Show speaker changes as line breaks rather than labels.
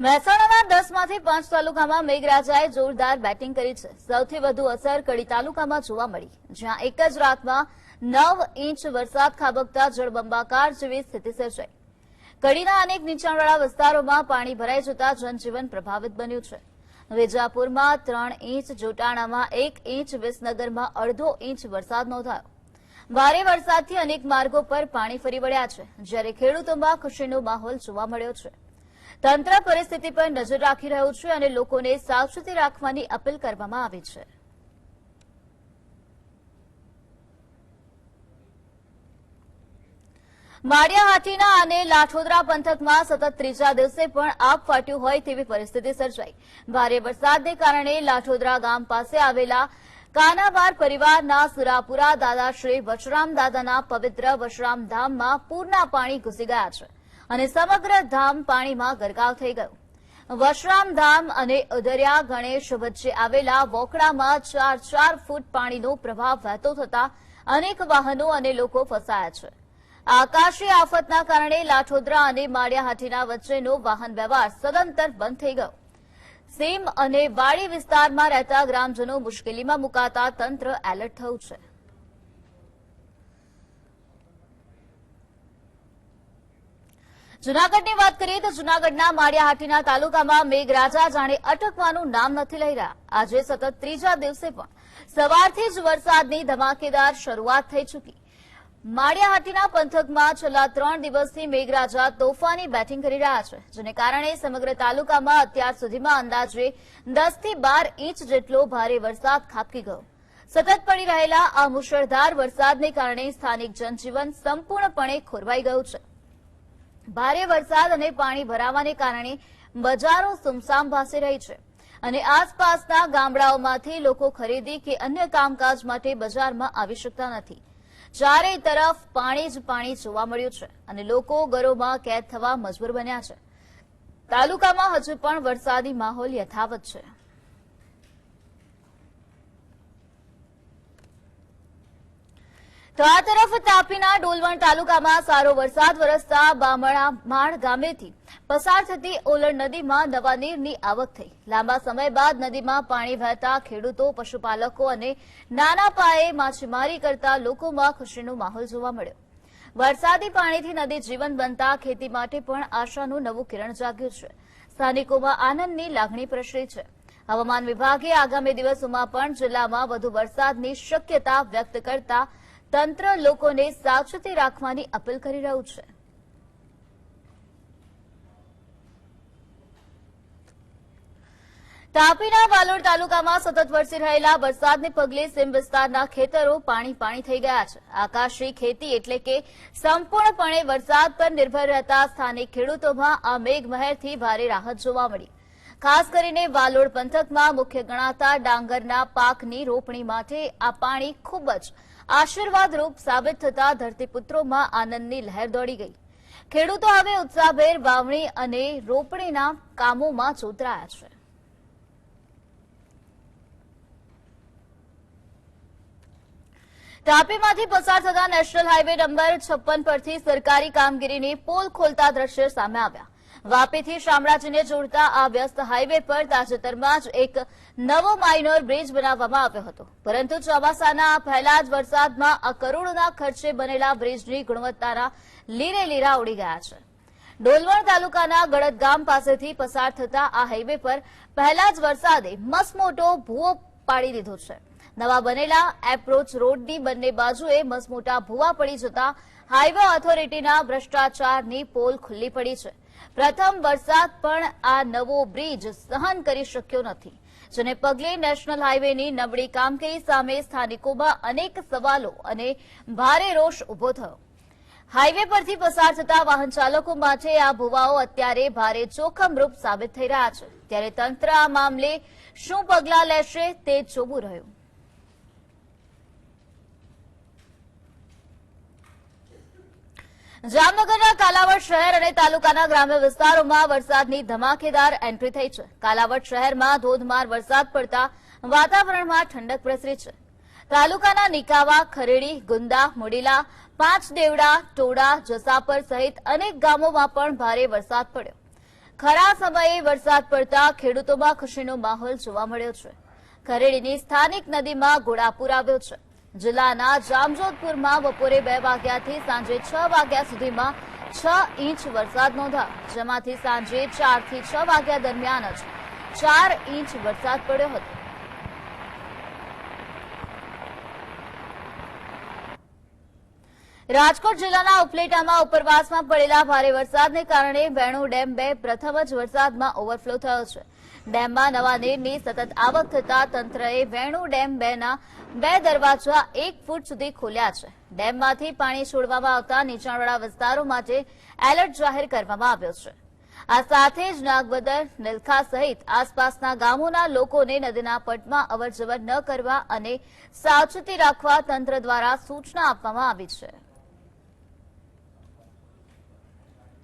મહેસાણાના 10માંથી 5 તાલુકામાં મેઘરાજાએ જોરદાર બેટિંગ કરી છે. સૌથી વધુ અસર કડી તાલુકામાં જોવા મળી, જ્યાં એક જ રાતમાં 9 ઇંચ વરસાદ ખાબકતા જળબંબાકાર જેવી સ્થિતિ સર્જાઈ. કડીના અનેક નીચાણવાળા વિસ્તારોમાં પાણી ભરાઈ જતા જનજીવન પ્રભાવિત બન્યું છે. વિજાપુરમાં 3 ઇંચ, જોટાણામાં 1 ઇંચ, વિસનગરમાં અડધો ઇંચ વરસાદ નોંધાયો. ભારે વરસાદથી અનેક માર્ગો પર પાણી ફરી વળ્યા છે, જ્યારે ખેડૂતોમાં ખુશીનો માહોલ જોવા મળ્યો છે. તંત્ર પરિસ્થિતિ પર નજર રાખી રહ્યું છે અને લોકોને સાવચેતી રાખવાની અપીલ કરવામાં આવી છે. માળિયા હાથીના અને લાઠોદરા પંથકમાં સતત ત્રીજા દિવસે પણ આગ ફાટ્યું હોય તેવી પરિસ્થિતિ સર્જાઈ. ભારે વરસાદને કારણે લાઠોદરા ગામ પાસે આવેલા કાનાબાર પરિવારના સુરાપુરા દાદા શ્રી વશરામ દાદાના પવિત્ર વશરામ ધામમાં પૂરના પાણી ઘૂસી ગયા છે અને સમગ્ર ધામ પાણીમાં ગરકાવ થઈ ગયું. વશરામ ધામ અને ઉદરિયા ગણેશ વચ્ચે આવેલા વોકડામાં 4 ફૂટ પાણીનો પ્રવાહ વહેતો થતા અનેક વાહનો અને લોકો ફસાયા છે. આકાશી આફતના કારણે લાઠોદરા અને માળિયા હાથીના વચ્ચેનો વાહન વ્યવહાર સદંતર બંધ થઈ ગયો. સીમ અને વાડી વિસ્તારમાં રહેતા ગ્રામજનો મુશ્કેલીમાં મુકાતા તંત્ર એલર્ટ થયું છે. જૂનાગઢની વાત કરીએ તો જૂનાગઢના માળિયા હાથીના તાલુકામાં મેઘરાજા જાણે અટકવાનું નામ નથી લઈ રહ્યા. આજે સતત ત્રીજા દિવસે પણ સવારથી જ વરસાદની ધમાકેદાર શરૂઆત થઈ ચૂકી. માળિયા હાથીના પંથકમાં છેલ્લા 3 દિવસથી મેઘરાજા તોફાની બેટિંગ કરી રહ્યા છે, જેને કારણે સમગ્ર તાલુકામાં અત્યાર સુધીમાં અંદાજે 10 થી 12 ઇંચ જેટલો ભારે વરસાદ ખાબકી ગયો. સતત પડી રહેલા આ મુશળધાર વરસાદને કારણે સ્થાનિક જનજીવન સંપૂર્ણપણે ખોરવાઈ ગયું છે. ભારે વરસાદ અને પાણી ભરાવાને કારણે બજારો સુમસામ ભાસી રહી છે અને આસપાસના ગામડાઓમાંથી લોકો ખરીદી કે અન્ય કામકાજ માટે બજારમાં આવી શકતા નથી. ચારે તરફ પાણી જ પાણી જોવા મળ્યું છે અને લોકો ઘરોમાં કેદ થવા મજબૂર બન્યા છે. તાલુકામાં હજુ પણ વરસાદી માહોલ યથાવત છે. તો આ તરફ તાપીના ડોલવણ તાલુકામાં સારો વરસાદ વરસતા બામણામાળ ગામેથી પસાર થતી ઓલણ નદીમાં નવા નીરની આવક થઈ. લાંબા સમય બાદ નદીમાં પાણી વહેતા ખેડૂતો, પશુપાલકો અને નાના પાયે માછીમારી કરતા લોકોમાં ખુશીનો માહોલ જોવા મળ્યો. વરસાદી પાણીથી નદી જીવન બનતા ખેતી માટે પણ આશાનું નવું કિરણ જાગ્યું છે. સ્થાનિકોમાં આનંદની લાગણી પ્રસરી છે. હવામાન વિભાગે આગામી દિવસોમાં પણ જિલ્લામાં વધુ વરસાદની શક્યતા વ્યક્ત કરતા તંત્ર લોકોને સાવચેતી રાખવાની અપીલ કરી રહ્યું છે. તાપીના વાલોડ તાલુકામાં સતત વરસી રહેલા વરસાદને પગલે સીમ વિસ્તારના ખેતરો પાણી થઈ ગયા છે. આકાશી ખેતી એટલે કે સંપૂર્ણપણે વરસાદ પર નિર્ભર રહેતા સ્થાનિક ખેડૂતોમાં આ મેઘમહેરથી ભારે રાહત જોવા મળી. ખાસ કરીને વાલોડ પંથકમાં મુખ્ય ગણાતા ડાંગરના પાકની રોપણી માટે આ પાણી ખૂબ જ આશીર્વાદરૂપ સાબિત થતા ધરતીપુત્રોમાં આનંદની લહેર દોડી ગઈ. ખેડૂતો હવે ઉત્સાહભેર વાવણી અને રોપણીના કામોમાં જોતરાયા છે. તાપીમાંથી પસાર થતા નેશનલ હાઈવે નંબર 56 પરથી સરકારી કામગીરીની પોલ ખોલતા દ્રશ્ય સામે આવ્યા. વાપીથી શામળાજીને જોડતા આ વ્યસ્ત હાઈવે પર તાજેતરમાં જ એક નવો માઇનોર બ્રિજ બનાવવામાં આવ્યો હતો, પરંતુ ચોમાસાના પહેલા જ વરસાદમાં આ કરોડોના ખર્ચે બનેલા બ્રિજની ગુણવત્તાના લીરેલીરા ઉડી ગયા છે. ડોલવણ તાલુકાના ગળદ ગામ પાસેથી પસાર થતા આ હાઈવે પર પહેલા જ વરસાદે મસમોટો ભૂવો પાડી દીધો છે. નવા બનેલા એપ્રોચ રોડની બંને બાજુએ મસમોટા ભૂવા પડી જતા હાઈવે ઓથોરિટીના ભ્રષ્ટાચારની પોલ ખુલ્લી પડી છે. પ્રથમ વરસાદ પણ આ નવો બ્રિજ સહન કરી શક્યો નથી, જેને પગલે નેશનલ હાઈવેની નબળી કામગીરી સામે સ્થાનિકોમાં અનેક સવાલો અને ભારે રોષ ઉભો થયો. હાઈવે પરથી પસાર થતા વાહન ચાલકો માટે આ ભૂવાઓ અત્યારે ભારે જોખમરૂપ સાબિત થઈ રહ્યા છે. ત્યારે તંત્ર આ મામલે શું પગલાં લેશે તે જોવું રહ્યું. જામનગરના કાલાવડ શહેર અને તાલુકાના ગ્રામ્ય વિસ્તારોમાં વરસાદની ધમાકેદાર એન્ટ્રી થઈ છે. કાલાવડ શહેરમાં ધોધમાર વરસાદ પડતા વાતાવરણમાં ઠંડક પ્રસરી છે. તાલુકાના નિકાવા, ખરેડી, ગુંદા, મુડીલા, પાંચ દેવડા, ટોડા, જસાપર સહિત અનેક ગામોમાં પણ ભારે વરસાદ પડ્યો. ખરા સમયે વરસાદ પડતા ખેડૂતોમાં ખુશીનો માહોલ જોવા મળ્યો છે. ખરેડીની સ્થાનિક નદીમાં ઘોડાપૂર આવ્યો છે. જિલ્લાના જામજોધપુરમાં બપોરે 2 વાગ્યાથી સાંજે 6 વાગ્યા સુધીમાં 6 ઇંચ વરસાદ નોંધાયો, જેમાંથી સાંજે 4 થી 6 વાગ્યા દરમિયાન જ 4 ઇંચ વરસાદ પડ્યો હતો. રાજકોટ જિલ્લાના ઉપલેટામાં ઉપરવાસમાં પડેલા ભારે વરસાદને કારણે વેણુ ડેમ 2 પ્રથમ જ વરસાદમાં ઓવરફ્લો થયો છે. ડેમમાં નવા નીરની સતત આવક થતા તંત્રએ વેણુ ડેમ 2ના 2 દરવાજા 1 ફૂટ સુધી ખોલ્યા છે. ડેમમાંથી પાણી છોડવામાં આવતા નીચાણવાળા વિસ્તારો માટે એલર્ટ જાહેર કરવામાં આવ્યો છે. આ સાથે જ નાગબદર, નિલખા સહિત આસપાસના ગામોના લોકોને નદીના પટમાં અવરજવર ન કરવા અને સાવચેતી રાખવા તંત્ર દ્વારા સૂચના આપવામાં આવી છે.